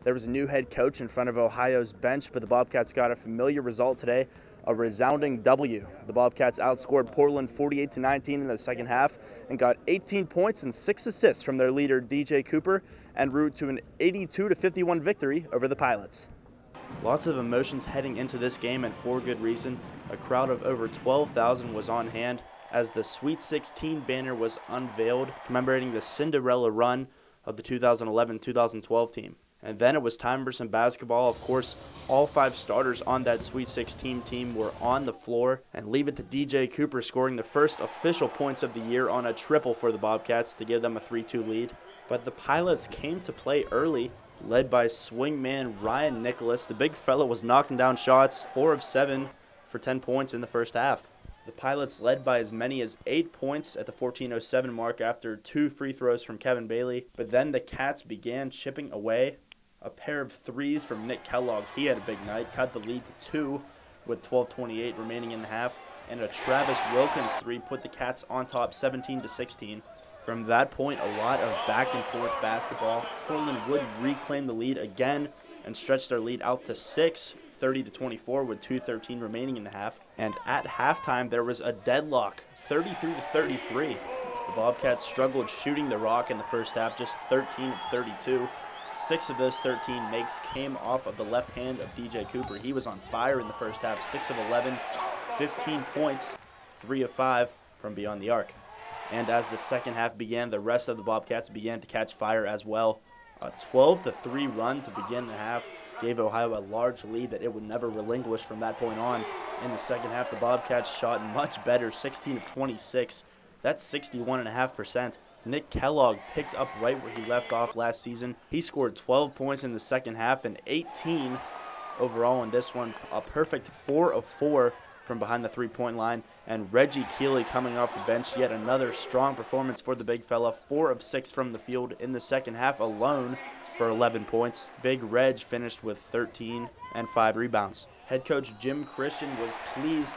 There was a new head coach in front of Ohio's bench, but the Bobcats got a familiar result today, a resounding W. The Bobcats outscored Portland 48-19 in the second half and got 18 points and 6 assists from their leader DJ Cooper en route to an 82-51 victory over the Pilots. Lots of emotions heading into this game, and for good reason. A crowd of over 12,000 was on hand as the Sweet 16 banner was unveiled, commemorating the Cinderella run of the 2011-2012 team. And then it was time for some basketball. Of course, all 5 starters on that Sweet 16 team were on the floor, and leave it to DJ Cooper scoring the first official points of the year on a triple for the Bobcats to give them a 3-2 lead. But the Pilots came to play early, led by swingman Ryan Nicholas. The big fella was knocking down shots, 4 of 7 for 10 points in the first half. The Pilots led by as many as 8 points at the 14:07 mark after 2 free throws from Kevin Bailey. But then the Cats began chipping away. A pair of threes from Nick Kellogg, he had a big night, cut the lead to 2 with 12:28 remaining in the half. And a Travis Wilkins three put the Cats on top 17-16. From that point, a lot of back and forth basketball. Portland would reclaim the lead again and stretch their lead out to 6, 30-24 with 2:13 remaining in the half. And at halftime, there was a deadlock, 33-33. The Bobcats struggled shooting the rock in the first half, just 13 of 32. 6 of those 13 makes came off of the left hand of DJ Cooper. He was on fire in the first half, 6 of 11, 15 points, 3 of 5 from beyond the arc. And as the second half began, the rest of the Bobcats began to catch fire as well. A 12-3 run to begin the half gave Ohio a large lead that it would never relinquish from that point on. In the second half, the Bobcats shot much better, 16 of 26. That's 61.5%. Nick Kellogg picked up right where he left off last season. He scored 12 points in the second half and 18 overall in this one. A perfect 4 of 4 from behind the three-point line. And Reggie Keeley coming off the bench, yet another strong performance for the big fella. 4 of 6 from the field in the second half alone for 11 points. Big Reg finished with 13 and 5 rebounds. Head coach Jim Christian was pleased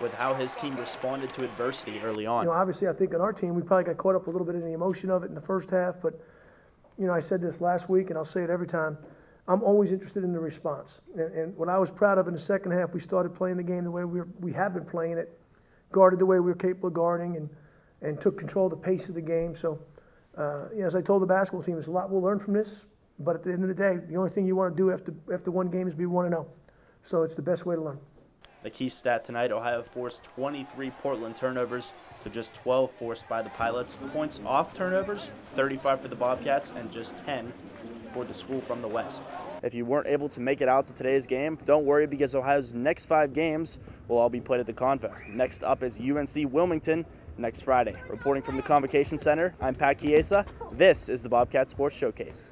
with how his team responded to adversity early on. Obviously, I think on our team, we probably got caught up a little bit in the emotion of it in the first half, but, I said this last week, and I'll say it every time, I'm always interested in the response. And what I was proud of in the second half, we started playing the game the way we have been playing it, guarded the way we were capable of guarding, and took control of the pace of the game. So, as I told the basketball team, there's a lot we'll learn from this, but at the end of the day, the only thing you want to do after one game is be 1-0. So it's the best way to learn. The key stat tonight, Ohio forced 23 Portland turnovers to just 12 forced by the Pilots. Points off turnovers, 35 for the Bobcats and just 10 for the school from the West. If you weren't able to make it out to today's game, don't worry, because Ohio's next 5 games will all be played at the Convo. Next up is UNC Wilmington next Friday. Reporting from the Convocation Center, I'm Pat Chiesa. This is the Bobcat Sports Showcase.